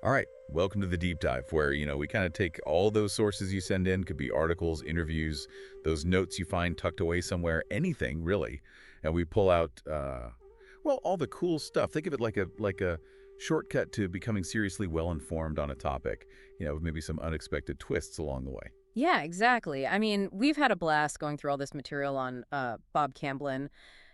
All right, welcome to the deep dive where, we kind of take all those sources you send in, could be articles, interviews, those notes you find tucked away somewhere, anything really, and we pull out well, all the cool stuff. Think of it like a shortcut to becoming seriously well informed on a topic, with maybe some unexpected twists along the way. Yeah, exactly. I mean, we've had a blast going through all this material on Bob Camblin.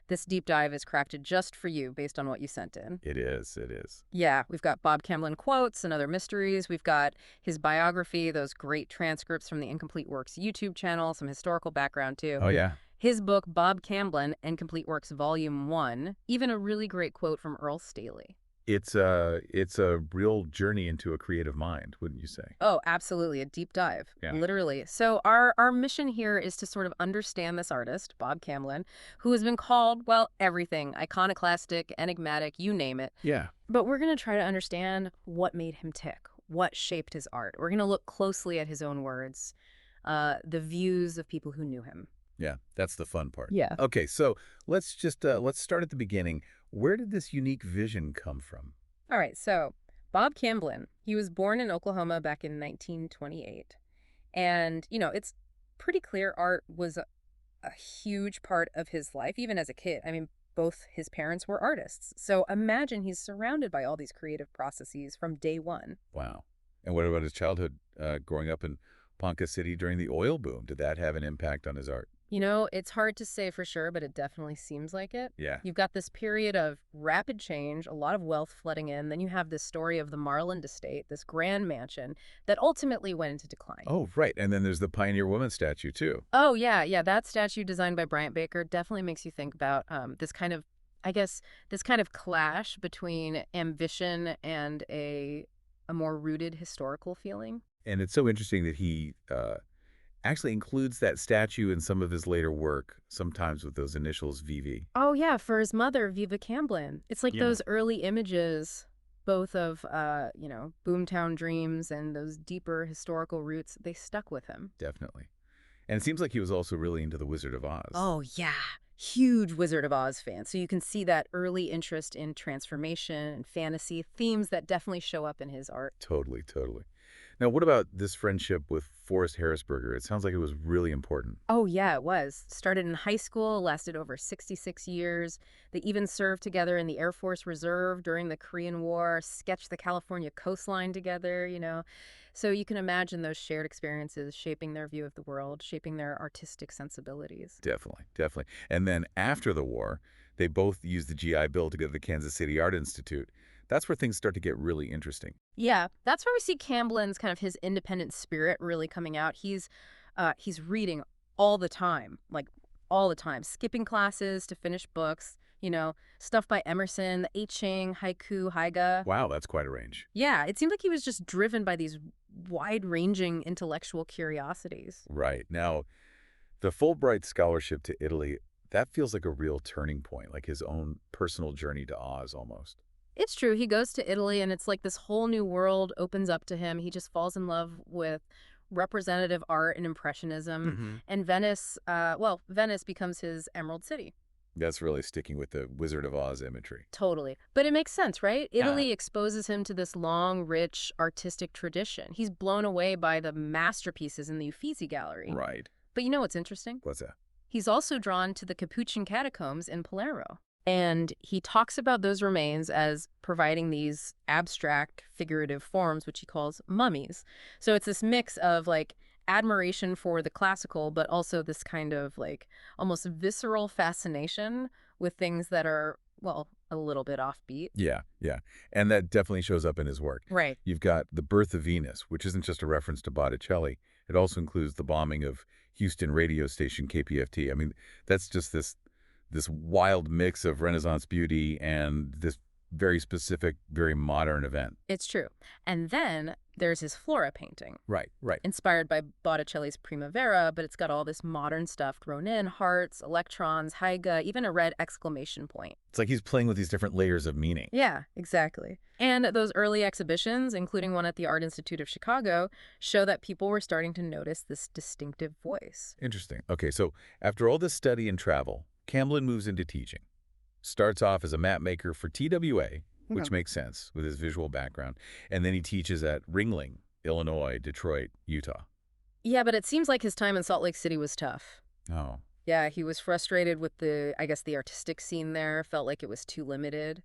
This deep dive is crafted just for you based on what you sent in. It is, it is. Yeah, we've got Bob Camblin quotes and other mysteries. We've got his biography, those great transcripts from the Incomplete Works YouTube channel, some historical background too. Oh yeah. His book, Bob Camblin, Incomplete Works Volume 1, even a really great quote from Earl Staley. It's a real journey into a creative mind, wouldn't you say? Oh, absolutely. A deep dive, Yeah. literally. So our mission here is to sort of understand this artist, Bob Camblin, who has been called, well, everything, iconoclastic, enigmatic, you name it. Yeah. But we're going to try to understand what made him tick, what shaped his art. We're going to look closely at his own words, the views of people who knew him. Yeah, that's the fun part. Yeah. Okay, so let's start at the beginning. Where did this unique vision come from? All right, so Bob Camblin, he was born in Oklahoma back in 1928. And, it's pretty clear art was a huge part of his life, even as a kid. I mean, both his parents were artists. So imagine he's surrounded by all these creative processes from day one. Wow. And what about his childhood, growing up in Ponca City during the oil boom? Did that have an impact on his art? It's hard to say for sure, but it definitely seems like it. Yeah. You've got this period of rapid change, a lot of wealth flooding in. Then you have this story of the Marland estate, this grand mansion that ultimately went into decline. Oh, right. And then there's the Pioneer Woman statue, too. Oh, yeah, yeah. That statue designed by Bryant Baker definitely makes you think about this kind of, I guess, this kind of clash between ambition and a more rooted historical feeling. And it's so interesting that he actually includes that statue in some of his later work, sometimes with those initials VV. Oh, yeah, for his mother, Viva Camblin. It's like Yeah. those early images, both of, Boomtown Dreams and those deeper historical roots, they stuck with him. Definitely. And it seems like he was also really into The Wizard of Oz. Oh, yeah. Huge Wizard of Oz fan. So you can see that early interest in transformation and fantasy themes that definitely show up in his art. Totally, totally. Now, what about this friendship with Forrest Harrisberger? It sounds like it was really important. Oh, yeah, it was. Started in high school, lasted over 66 years. They even served together in the Air Force Reserve during the Korean War, sketched the California coastline together. So you can imagine those shared experiences shaping their view of the world, shaping their artistic sensibilities. Definitely, definitely. And then after the war, they both used the GI Bill to go to the Kansas City Art Institute. That's where things start to get really interesting. Yeah, that's where we see Camblin's kind of his independent spirit really coming out. He's reading all the time, like all the time, skipping classes to finish books, stuff by Emerson, the I Ching, haiku, haiga. Wow, that's quite a range. Yeah, it seemed like he was just driven by these wide-ranging intellectual curiosities. Right. Now, the Fulbright scholarship to Italy, that feels like a real turning point, like his own personal journey to Oz almost. It's true. He goes to Italy and it's like this whole new world opens up to him. He just falls in love with representative art and impressionism. Hmm. And Venice becomes his Emerald City. That's really sticking with the Wizard of Oz imagery. Totally. But it makes sense, right? Yeah. Italy exposes him to this long, rich artistic tradition. He's blown away by the masterpieces in the Uffizi Gallery. Right. But you know what's interesting? What's that? He's also drawn to the Capuchin catacombs in Palermo. And he talks about those remains as providing these abstract, figurative forms, which he calls mummies. So it's this mix of like admiration for the classical, but also this kind of like almost visceral fascination with things that are, well, a little bit offbeat. Yeah, yeah. And that definitely shows up in his work. Right. You've got The Birth of Venus, which isn't just a reference to Botticelli. It also includes the bombing of Houston radio station KPFT. I mean, that's just this wild mix of Renaissance beauty and this very specific, very modern event. It's true. And then there's his Flora painting, Right, right. inspired by Botticelli's Primavera, but it's got all this modern stuff thrown in, hearts, electrons, haiga, even a red exclamation point. It's like he's playing with these different layers of meaning. Yeah, exactly. And those early exhibitions, including one at the Art Institute of Chicago, show that people were starting to notice this distinctive voice. Interesting. Okay, so after all this study and travel, Camblin moves into teaching. Starts off as a map maker for TWA, which Okay. makes sense with his visual background. And then he teaches at Ringling, Illinois, Detroit, Utah. Yeah, but it seems like his time in Salt Lake City was tough. Oh, Yeah, he was frustrated with I guess, the artistic scene there, felt like it was too limited.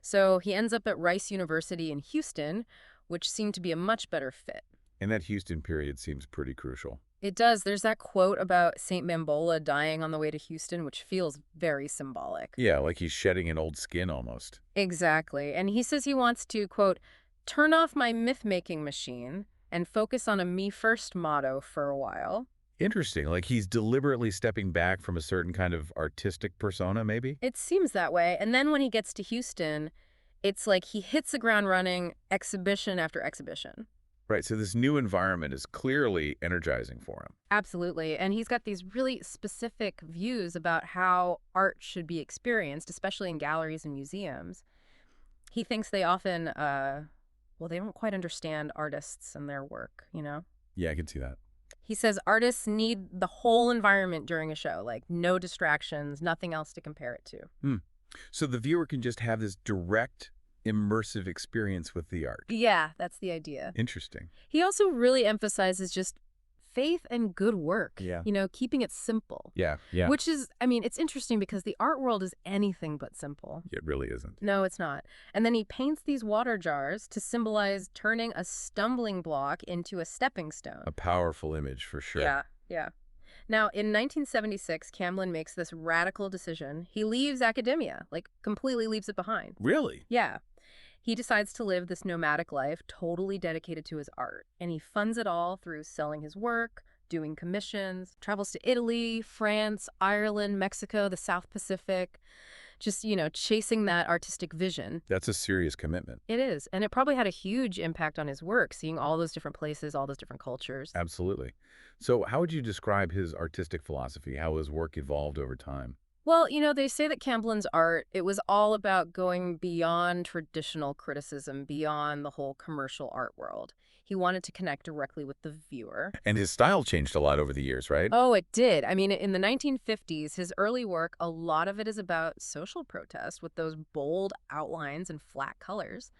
So he ends up at Rice University in Houston, which seemed to be a much better fit. and that Houston period seems pretty crucial. It does. There's that quote about Saint Mambola dying on the way to Houston, which feels very symbolic. Yeah, like he's shedding an old skin almost. Exactly. And he says he wants to, quote, turn off my myth-making machine and focus on a me-first motto for a while. Interesting. Like he's deliberately stepping back from a certain kind of artistic persona, maybe? It seems that way. And then when he gets to Houston, it's like he hits the ground running exhibition after exhibition. Right, so this new environment is clearly energizing for him. Absolutely. And he's got these really specific views about how art should be experienced, especially in galleries and museums. He thinks they often, well, they don't quite understand artists and their work, you know? Yeah, I can see that. He says artists need the whole environment during a show, like no distractions, nothing else to compare it to. Hmm. So the viewer can just have this direct, immersive experience with the art. Yeah, that's the idea. Interesting. He also really emphasizes just faith and good work, Yeah. keeping it simple. Yeah, yeah. Which is, I mean, it's interesting because the art world is anything but simple. It really isn't. No, it's not. And then he paints these water jars to symbolize turning a stumbling block into a stepping stone. A powerful image for sure. Yeah, yeah. Now, in 1976, Camblin makes this radical decision. He leaves academia, like completely leaves it behind. Really? Yeah. He decides to live this nomadic life, totally dedicated to his art. And he funds it all through selling his work, doing commissions, travels to Italy, France, Ireland, Mexico, the South Pacific, just, chasing that artistic vision. That's a serious commitment. It is. And it probably had a huge impact on his work, seeing all those different places, all those different cultures. Absolutely. So how would you describe his artistic philosophy, how his work evolved over time? Well, they say that Camblin's art, it was all about going beyond traditional criticism, beyond the whole commercial art world. He wanted to connect directly with the viewer. And his style changed a lot over the years, right? Oh, it did. I mean, in the 1950s, his early work, a lot of it is about social protest with those bold outlines and flat colors.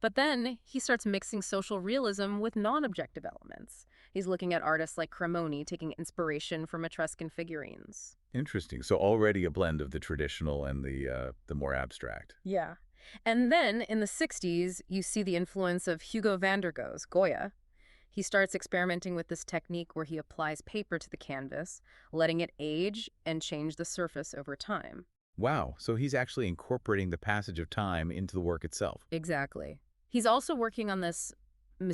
But then he starts mixing social realism with non-objective elements. He's looking at artists like Cremoni taking inspiration from Etruscan figurines. Interesting. So already a blend of the traditional and the more abstract. Yeah. And then in the 60s, you see the influence of Hugo van der Gogh's Goya. He starts experimenting with this technique where he applies paper to the canvas, letting it age and change the surface over time. Wow. So he's actually incorporating the passage of time into the work itself. Exactly. He's also working on this a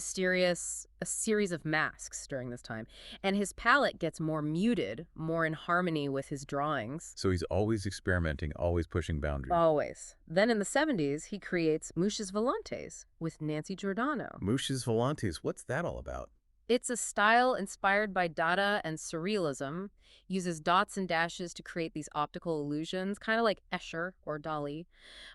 series of masks during this time, and his palette gets more muted, more in harmony with his drawings. So he's always experimenting, always pushing boundaries. Always. Then in the 70s, he creates Mouches Volantes with Nancy Giordano. Mouches Volantes, what's that all about? It's a style inspired by Dada and surrealism, uses dots and dashes to create these optical illusions, kind of like Escher or Dali.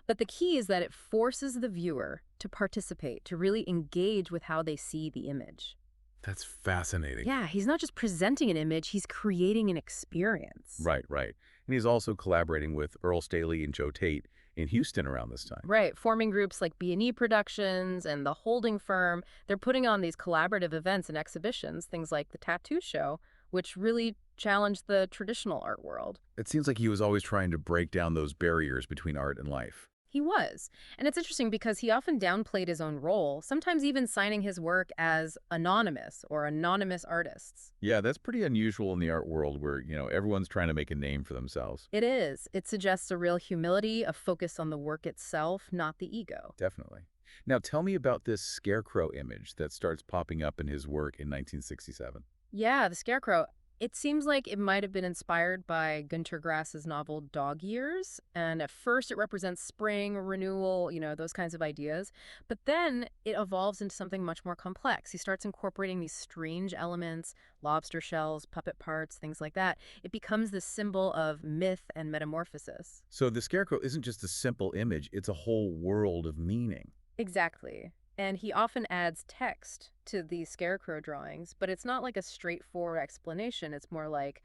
But the key is that it forces the viewer to participate, to really engage with how they see the image. That's fascinating. Yeah, he's not just presenting an image, he's creating an experience. Right, right. And he's also collaborating with Earl Staley and Joe Tate in Houston around this time. Right, forming groups like B&E Productions and the Holding Firm. They're putting on these collaborative events and exhibitions, things like the Tattoo Show, which really challenged the traditional art world. It seems like he was always trying to break down those barriers between art and life. He was. And it's interesting because he often downplayed his own role, sometimes even signing his work as anonymous or anonymous artists. Yeah, that's pretty unusual in the art world where, everyone's trying to make a name for themselves. It is. It suggests a real humility, a focus on the work itself, not the ego. Definitely. Now, tell me about this scarecrow image that starts popping up in his work in 1967. Yeah, the scarecrow. It seems like it might have been inspired by Günter Grass's novel Dog Years, and at first it represents spring, renewal, those kinds of ideas. But then it evolves into something much more complex. He starts incorporating these strange elements, lobster shells, puppet parts, things like that. It becomes this symbol of myth and metamorphosis. So the scarecrow isn't just a simple image, it's a whole world of meaning. Exactly. And he often adds text to these scarecrow drawings, but it's not like a straightforward explanation. It's more like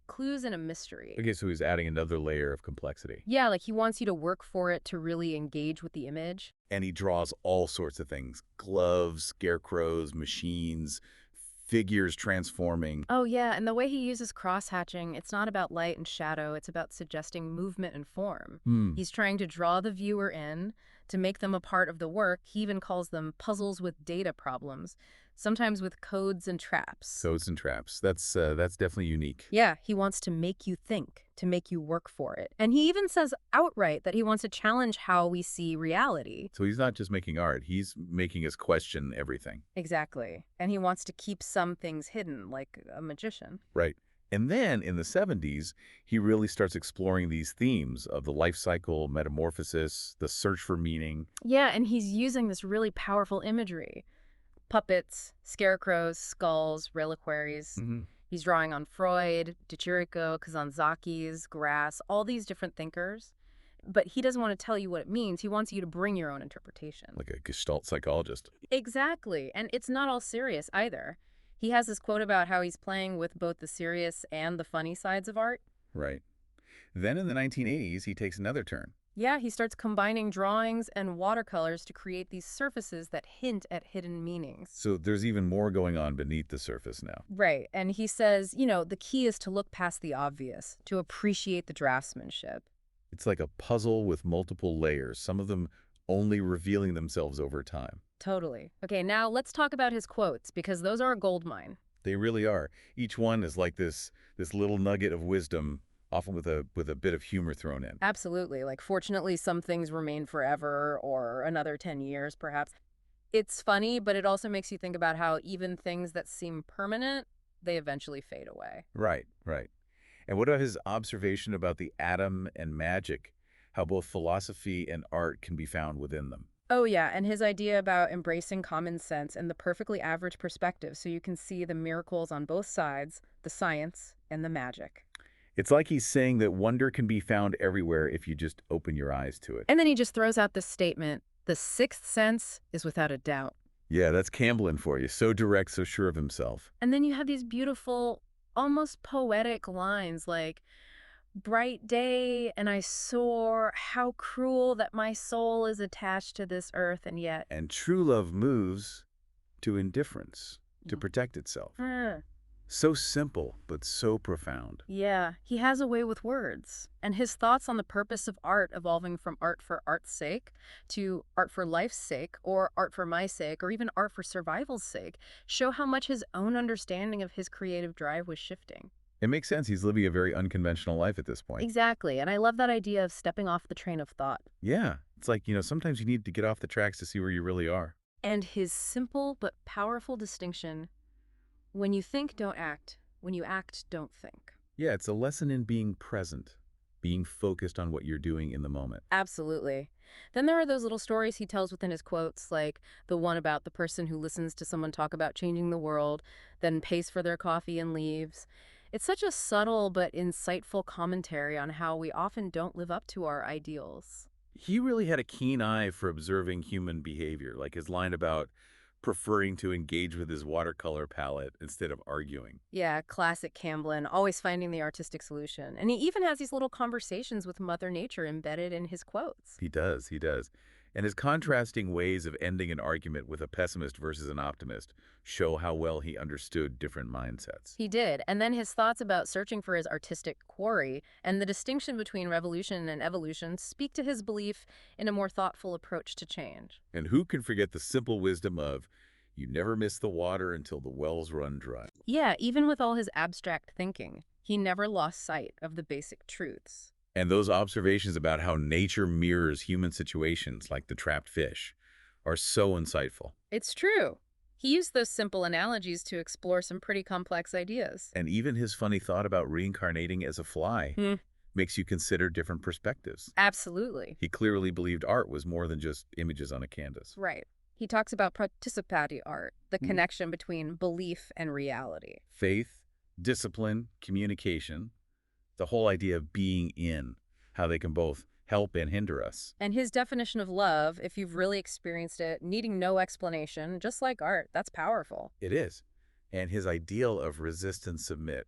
clues in a mystery. Okay, so he's adding another layer of complexity. Yeah, like he wants you to work for it to really engage with the image. And he draws all sorts of things. Gloves, scarecrows, machines, figures transforming. Oh, yeah, and the way he uses cross-hatching, it's not about light and shadow, it's about suggesting movement and form. Hmm. He's trying to draw the viewer in, to make them a part of the work. He even calls them puzzles with data problems, sometimes with codes and traps. Codes and traps. That's definitely unique. Yeah, he wants to make you think, to make you work for it. And he even says outright that he wants to challenge how we see reality. So he's not just making art, he's making us question everything. Exactly. And he wants to keep some things hidden, like a magician. Right. And then in the 70s, he really starts exploring these themes of the life cycle, metamorphosis, the search for meaning. Yeah, and he's using this really powerful imagery. Puppets, scarecrows, skulls, reliquaries. Hmm. He's drawing on Freud, de Chirico, Kazantzakis, Grass, all these different thinkers. But he doesn't want to tell you what it means. He wants you to bring your own interpretation. Like a Gestalt psychologist. Exactly. And it's not all serious either. He has this quote about how he's playing with both the serious and the funny sides of art. Right. Then in the 1980s, he takes another turn. Yeah, he starts combining drawings and watercolors to create these surfaces that hint at hidden meanings. So there's even more going on beneath the surface now. Right. And he says, you know, the key is to look past the obvious, to appreciate the draftsmanship. It's like a puzzle with multiple layers, some of them only revealing themselves over time. Totally. Okay, now let's talk about his quotes, because those are a goldmine. They really are. Each one is like this little nugget of wisdom, often with a bit of humor thrown in. Absolutely. Like, fortunately, some things remain forever, or another 10 years, perhaps. It's funny, but it also makes you think about how even things that seem permanent, they eventually fade away. Right, right. And what about his observation about the atom and magic, how both philosophy and art can be found within them? Oh, yeah, and his idea about embracing common sense and the perfectly average perspective so you can see the miracles on both sides, the science and the magic. It's like he's saying that wonder can be found everywhere if you just open your eyes to it. And then he just throws out this statement, the sixth sense is without a doubt. Yeah, that's Camblin for you. So direct, so sure of himself. And then you have these beautiful, almost poetic lines like, bright day, and I soar, how cruel that my soul is attached to this earth, and yet... And true love moves to indifference, to protect itself. Hmm. So simple, but so profound. Yeah, he has a way with words. And his thoughts on the purpose of art evolving from art for art's sake to art for life's sake, or art for my sake, or even art for survival's sake, show how much his own understanding of his creative drive was shifting. It makes sense. He's living a very unconventional life at this point. Exactly, and I love that idea of stepping off the train of thought. Yeah. It's like, sometimes you need to get off the tracks to see where you really are. And his simple but powerful distinction, when you think, don't act. When you act, don't think. Yeah, it's a lesson in being present, being focused on what you're doing in the moment. Absolutely. Then there are those little stories he tells within his quotes, like the one about the person who listens to someone talk about changing the world, then pays for their coffee and leaves. It's such a subtle but insightful commentary on how we often don't live up to our ideals. He really had a keen eye for observing human behavior, like his line about preferring to engage with his watercolor palette instead of arguing. Yeah, classic Camblin, always finding the artistic solution. And he even has these little conversations with Mother Nature embedded in his quotes. He does, he does. And his contrasting ways of ending an argument with a pessimist versus an optimist show how well he understood different mindsets. He did. And then his thoughts about searching for his artistic quarry and the distinction between revolution and evolution speak to his belief in a more thoughtful approach to change. And who can forget the simple wisdom of, you never miss the water until the wells run dry. Yeah, even with all his abstract thinking, he never lost sight of the basic truths. And those observations about how nature mirrors human situations, like the trapped fish, are so insightful. It's true. He used those simple analogies to explore some pretty complex ideas. And even his funny thought about reincarnating as a fly makes you consider different perspectives. Absolutely. He clearly believed art was more than just images on a canvas. Right. He talks about participatory art, the connection between belief and reality. Faith, discipline, communication, the whole idea of being in, how they can both help and hinder us. And his definition of love, if you've really experienced it, needing no explanation, just like art, that's powerful. It is. And his ideal of resist and submit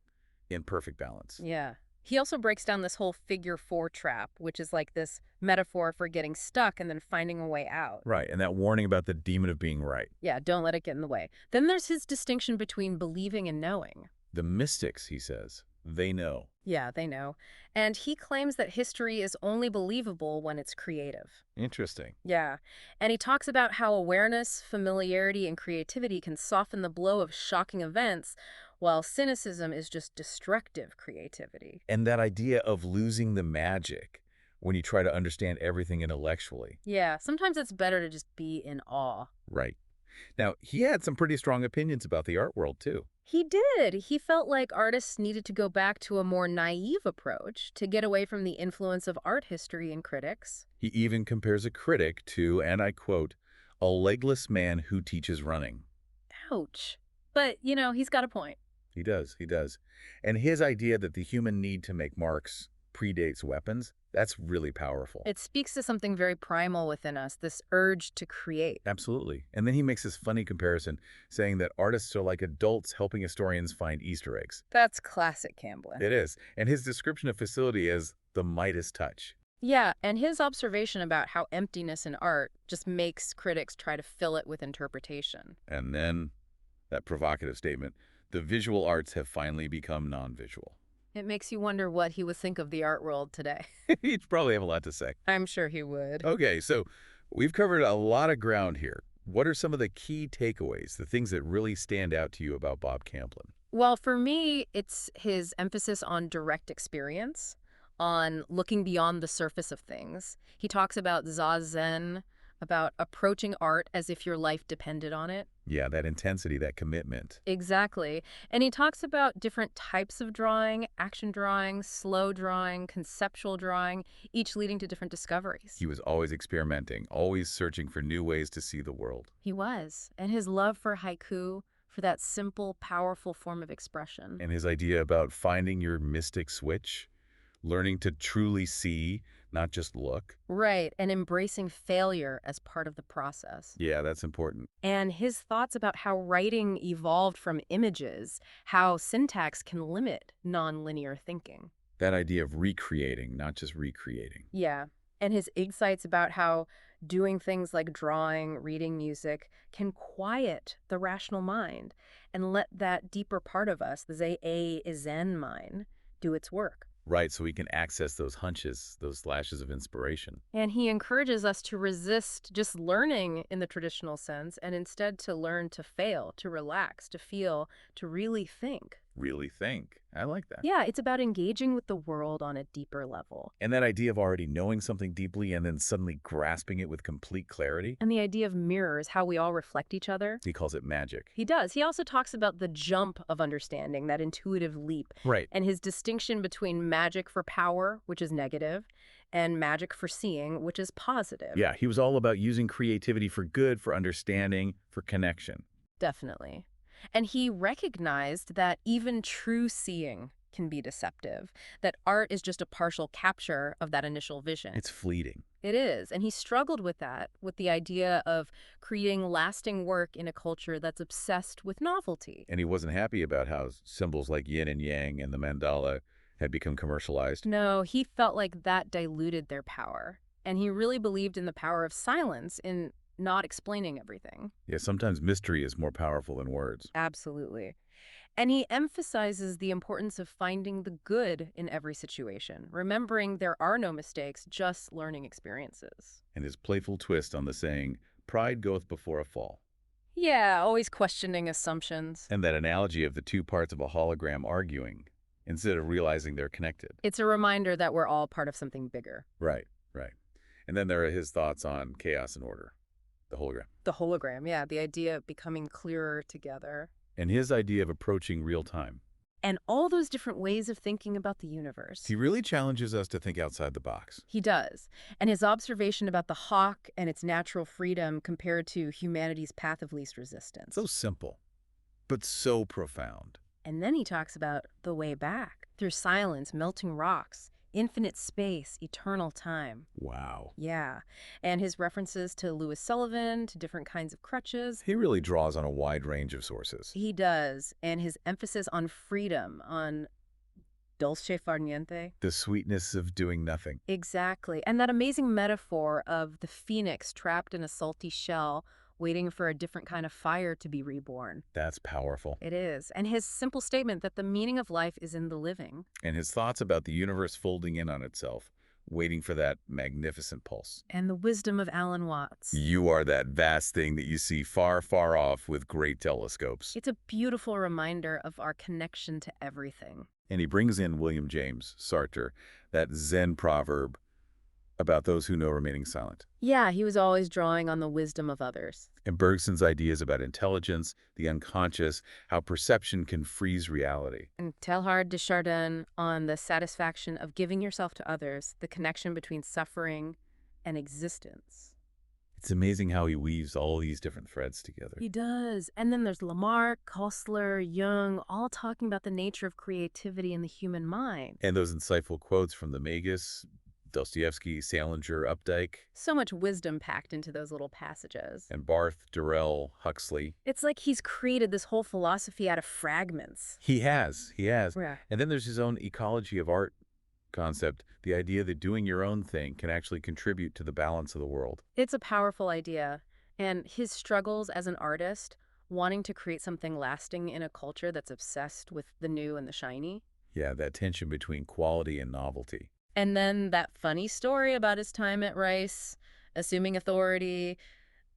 in perfect balance. Yeah. He also breaks down this whole figure four trap, which is like this metaphor for getting stuck and then finding a way out. Right, and that warning about the demon of being right. Yeah, don't let it get in the way. Then there's his distinction between believing and knowing. The mystics, he says, they know. Yeah, they know. And he claims that history is only believable when it's creative. Interesting. Yeah. And he talks about how awareness, familiarity, and creativity can soften the blow of shocking events, while cynicism is just destructive creativity. And that idea of losing the magic when you try to understand everything intellectually. Yeah, sometimes it's better to just be in awe. Right. Now, he had some pretty strong opinions about the art world, too. He did. He felt like artists needed to go back to a more naive approach to get away from the influence of art history and critics. He even compares a critic to, and I quote, a legless man who teaches running. Ouch. But, he's got a point. He does, he does. And his idea that the human need to make marks predates weapons, that's really powerful. It speaks to something very primal within us, this urge to create. Absolutely. And then he makes this funny comparison, saying that artists are like adults helping historians find Easter eggs. That's classic Camblin. It is. And his description of facility is the Midas touch. Yeah, and his observation about how emptiness in art just makes critics try to fill it with interpretation. And then that provocative statement, the visual arts have finally become non-visual. It makes you wonder what he would think of the art world today. He'd probably have a lot to say. I'm sure he would. Okay, so we've covered a lot of ground here. What are some of the key takeaways, the things that really stand out to you about Bob Camblin? Well, for me, it's his emphasis on direct experience, on looking beyond the surface of things. He talks about zazen, about approaching art as if your life depended on it. Yeah, that intensity, that commitment. Exactly. And he talks about different types of drawing, action drawing, slow drawing, conceptual drawing, each leading to different discoveries. He was always experimenting, always searching for new ways to see the world. He was. And his love for haiku, for that simple, powerful form of expression. And his idea about finding your mystic switch, learning to truly see, not just look. Right, and embracing failure as part of the process. Yeah, that's important. And his thoughts about how writing evolved from images, how syntax can limit nonlinear thinking. That idea of recreating, not just recreating. Yeah, and his insights about how doing things like drawing, reading music, can quiet the rational mind and let that deeper part of us, the Zen mind, do its work. Right, so we can access those hunches, those flashes of inspiration. And he encourages us to resist just learning in the traditional sense and instead to learn to fail, to relax, to feel, to really think. Really think. I like that. Yeah, it's about engaging with the world on a deeper level. And that idea of already knowing something deeply and then suddenly grasping it with complete clarity. And the idea of mirrors, how we all reflect each other. He calls it magic. He does. He also talks about the jump of understanding, that intuitive leap. Right. And his distinction between magic for power, which is negative, and magic for seeing, which is positive. Yeah, he was all about using creativity for good, for understanding, for connection. Definitely. And he recognized that even true seeing can be deceptive, that art is just a partial capture of that initial vision. It's fleeting. It is. And he struggled with that, with the idea of creating lasting work in a culture that's obsessed with novelty. And he wasn't happy about how symbols like yin and yang and the mandala had become commercialized. No, he felt like that diluted their power. And he really believed in the power of silence, in not explaining everything. Yeah, sometimes mystery is more powerful than words. Absolutely. And he emphasizes the importance of finding the good in every situation, remembering there are no mistakes, just learning experiences. And his playful twist on the saying, pride goeth before a fall. Yeah, always questioning assumptions. And that analogy of the two parts of a hologram arguing instead of realizing they're connected. It's a reminder that we're all part of something bigger. Right, right. And then there are his thoughts on chaos and order, the hologram. The hologram, yeah, the idea of becoming clearer together. And his idea of approaching real time. And all those different ways of thinking about the universe. He really challenges us to think outside the box. He does. And his observation about the hawk and its natural freedom compared to humanity's path of least resistance. So simple, but so profound. And then he talks about the way back, through silence, melting rocks, infinite space, eternal time. Wow. Yeah. And his references to Louis Sullivan, to different kinds of crutches. He really draws on a wide range of sources. He does. And his emphasis on freedom, on dulce far niente. The sweetness of doing nothing. Exactly. And that amazing metaphor of the phoenix trapped in a salty shell, waiting for a different kind of fire to be reborn. That's powerful. It is. And his simple statement that the meaning of life is in the living. And his thoughts about the universe folding in on itself, waiting for that magnificent pulse. And the wisdom of Alan Watts. You are that vast thing that you see far, far off with great telescopes. It's a beautiful reminder of our connection to everything. And he brings in William James, Sartre, that Zen proverb about those who know remaining silent. Yeah, he was always drawing on the wisdom of others. And Bergson's ideas about intelligence, the unconscious, how perception can freeze reality. And Teilhard de Chardin on the satisfaction of giving yourself to others, the connection between suffering and existence. It's amazing how he weaves all these different threads together. He does. And then there's Lamarck, Koestler, Jung, all talking about the nature of creativity in the human mind. And those insightful quotes from the Magus, Dostoevsky, Salinger, Updike. So much wisdom packed into those little passages. And Barth, Durrell, Huxley. It's like he's created this whole philosophy out of fragments. He has. Yeah. And then there's his own ecology of art concept, the idea that doing your own thing can actually contribute to the balance of the world. It's a powerful idea. And his struggles as an artist, wanting to create something lasting in a culture that's obsessed with the new and the shiny. Yeah, that tension between quality and novelty. And then that funny story about his time at Rice, assuming authority,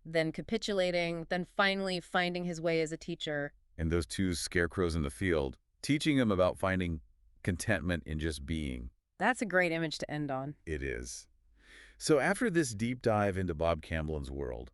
then capitulating, then finally finding his way as a teacher. And those two scarecrows in the field, teaching him about finding contentment in just being. That's a great image to end on. It is. So after this deep dive into Bob Camblin's world,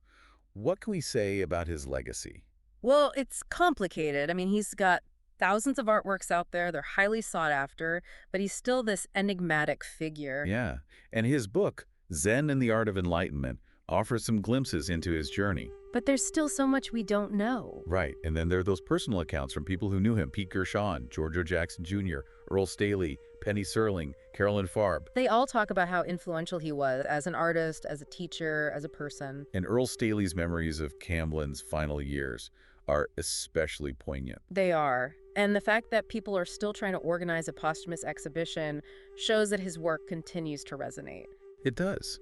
what can we say about his legacy? Well, it's complicated. I mean, he's got thousands of artworks out there. They're highly sought after, but he's still this enigmatic figure. Yeah, and his book, Zen and the Art of Enlightenment, offers some glimpses into his journey. But there's still so much we don't know. Right, and then there are those personal accounts from people who knew him, Pete Gershon, George O. Jackson Jr., Earl Staley, Penny Serling, Carolyn Farb. They all talk about how influential he was as an artist, as a teacher, as a person. And Earl Staley's memories of Camblin's final years are especially poignant. They are. And the fact that people are still trying to organize a posthumous exhibition shows that his work continues to resonate. It does.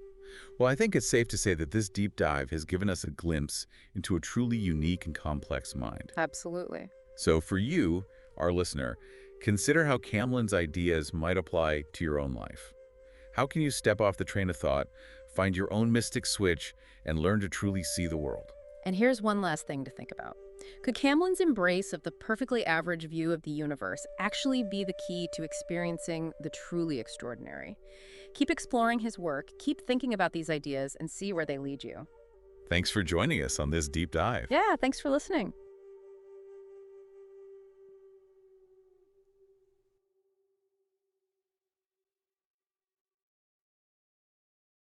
Well, I think it's safe to say that this deep dive has given us a glimpse into a truly unique and complex mind. Absolutely. So for you, our listener, consider how Camblin's ideas might apply to your own life. How can you step off the train of thought, find your own mystic switch, and learn to truly see the world? And here's one last thing to think about. Could Camblin's embrace of the perfectly average view of the universe actually be the key to experiencing the truly extraordinary? Keep exploring his work, keep thinking about these ideas, and see where they lead you. Thanks for joining us on this deep dive. Yeah, thanks for listening.